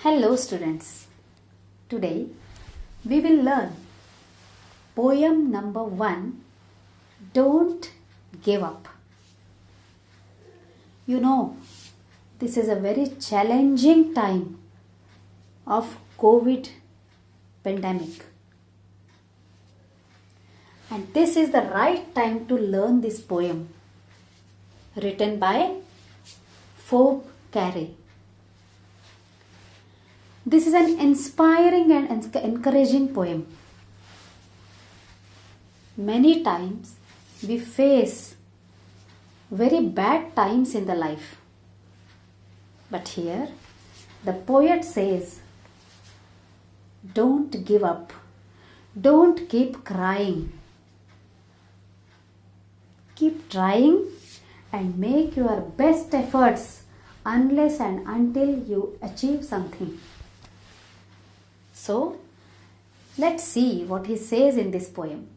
Hello students. Today we will learn poem number 1, Don't Give Up. You know, this is a very challenging time of COVID pandemic. And this is the right time to learn this poem written by Fob Carey. This is an inspiring and encouraging poem. Many times we face very bad times in the life. But here the poet says, don't give up. Don't keep crying. Keep trying and make your best efforts unless and until you achieve something. So, let's see what he says in this poem.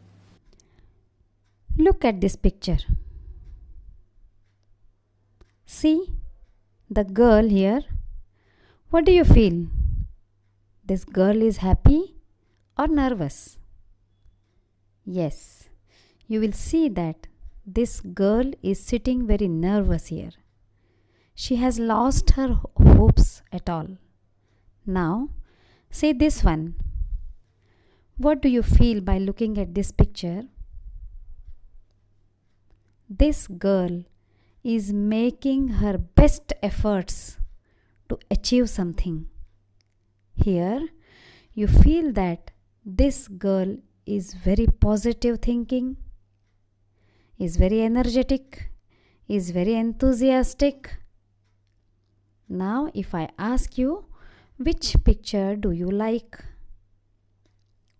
Look at this picture. See the girl here. What do you feel? This girl is happy or nervous? Yes, you will see that this girl is sitting very nervous here. She has lost her hopes at all. Now, say this one. What do you feel by looking at this picture? This girl is making her best efforts to achieve something. Here, you feel that this girl is very positive thinking, is very energetic, is very enthusiastic. Now, if I ask you, which picture do you like?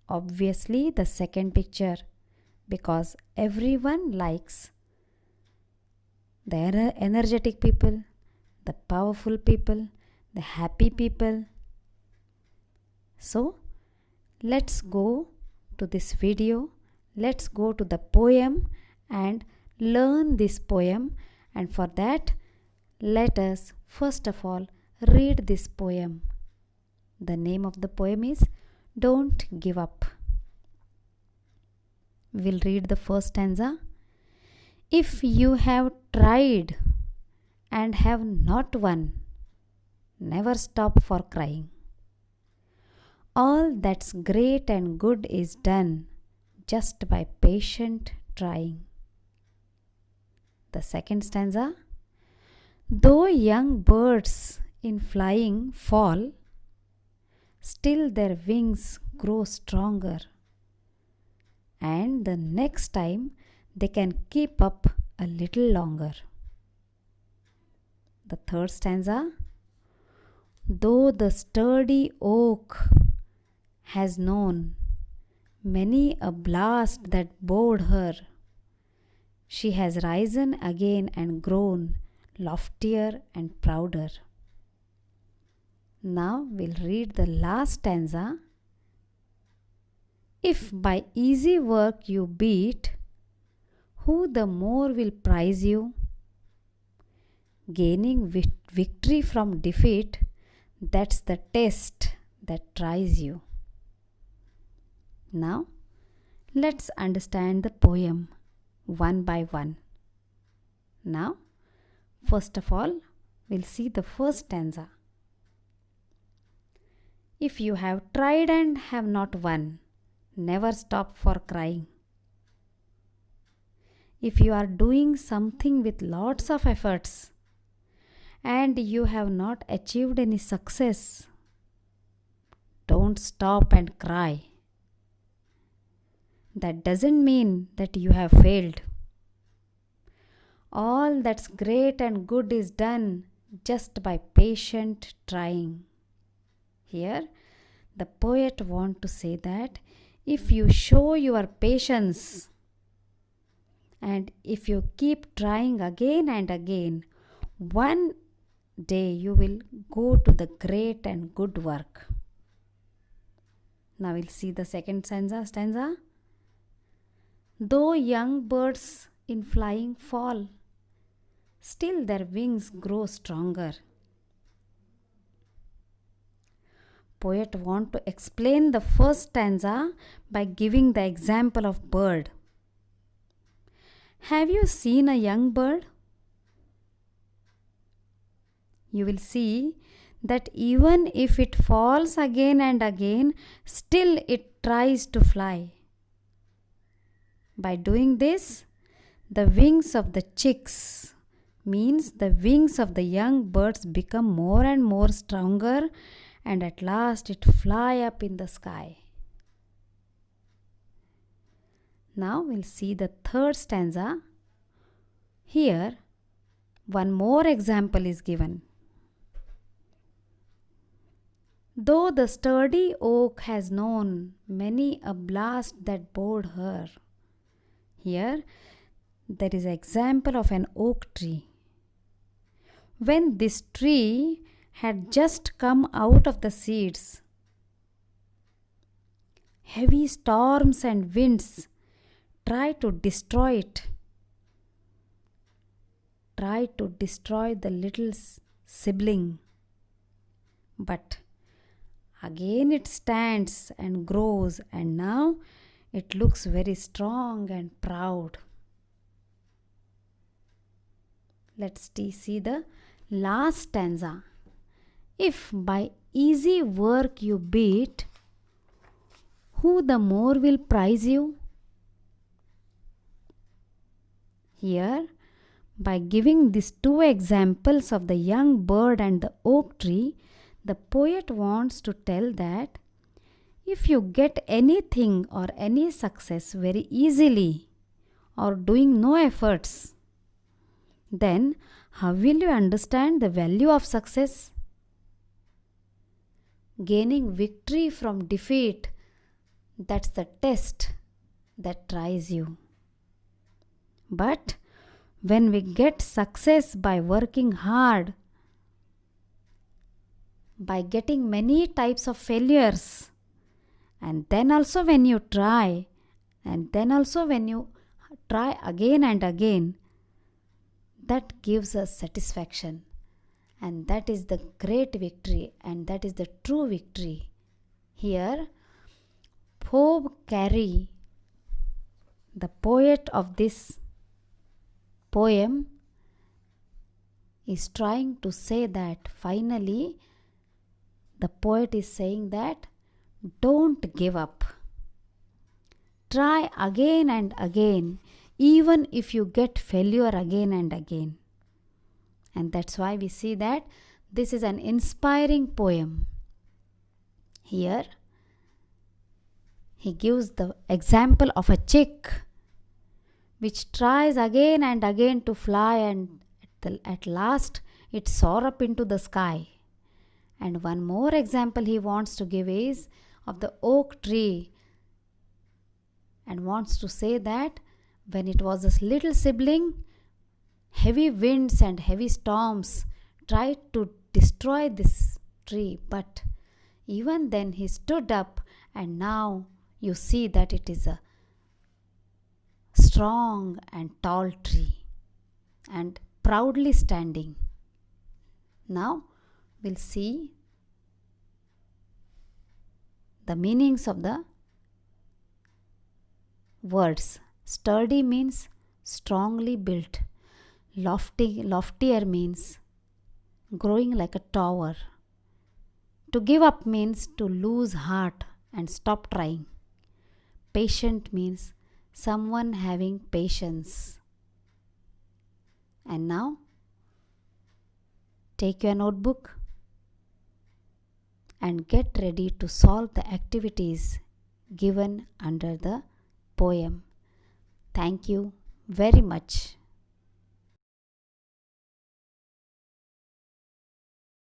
Obviously, the second picture, because everyone likes the energetic people, the powerful people, the happy people. So, let's go to this video. Let's go to the poem and learn this poem. And for that, let us first of all read this poem. The name of the poem is Don't Give Up. We'll read the first stanza. If you have tried and have not won, never stop for crying. All that's great and good is done just by patient trying. The second stanza. Though young birds in flying fall, still their wings grow stronger, and the next time they can keep up a little longer. The third stanza. Though the sturdy oak has known many a blast that bored her, she has risen again and grown loftier and prouder. Now we'll read the last stanza. If by easy work you beat, who the more will prize you? Gaining victory from defeat, that's the test that tries you. Now, let's understand the poem one by one. Now, first of all, we'll see the first stanza. If you have tried and have not won, never stop for crying. If you are doing something with lots of efforts and you have not achieved any success, don't stop and cry. That doesn't mean that you have failed. All that's great and good is done just by patient trying. Here, the poet wants to say that if you show your patience and if you keep trying again and again, one day you will go to the great and good work. Now we'll see the second stanza. Though young birds in flying fall, still their wings grow stronger. poet want to explain the first stanza by giving the example of bird. Have you seen a young bird? You will see that even if it falls again and again, still it tries to fly. By doing this, the wings of the chicks means the wings of the young birds become more and more stronger, and at last it fly up in the sky. Now we'll see the third stanza. Here, one more example is given. Though the sturdy oak has known many a blast that bored her. Here, there is an example of an oak tree. When this tree had just come out of the seeds, heavy storms and winds tried to destroy it, tried to destroy the little sibling. But again it stands and grows, and now it looks very strong and proud. Let's see the last stanza. If by easy work you beat, who the more will prize you? Here, by giving these two examples of the young bird and the oak tree, the poet wants to tell that if you get anything or any success very easily or doing no efforts, then how will you understand the value of success? Gaining victory from defeat, that's the test that tries you. But when we get success by working hard, by getting many types of failures, and then also when you try, and then also when you try again and again, that gives us satisfaction. And that is the great victory, and that is the true victory. Here, Pope Carey, the poet of this poem, is trying to say that finally the poet is saying that don't give up. Try again and again, even if you get failure again and again. And that's why we see that this is an inspiring poem. Here, he gives the example of a chick which tries again and again to fly, and at last it soars up into the sky. And one more example he wants to give is of the oak tree, and wants to say that when it was a little sibling, heavy winds and heavy storms tried to destroy this tree, but even then he stood up, and now you see that it is a strong and tall tree and proudly standing. Now we'll see the meanings of the words. Sturdy means strongly built. Loftier means growing like a tower. To give up means to lose heart and stop trying. Patient means someone having patience. And now, take your notebook and get ready to solve the activities given under the poem. Thank you very much.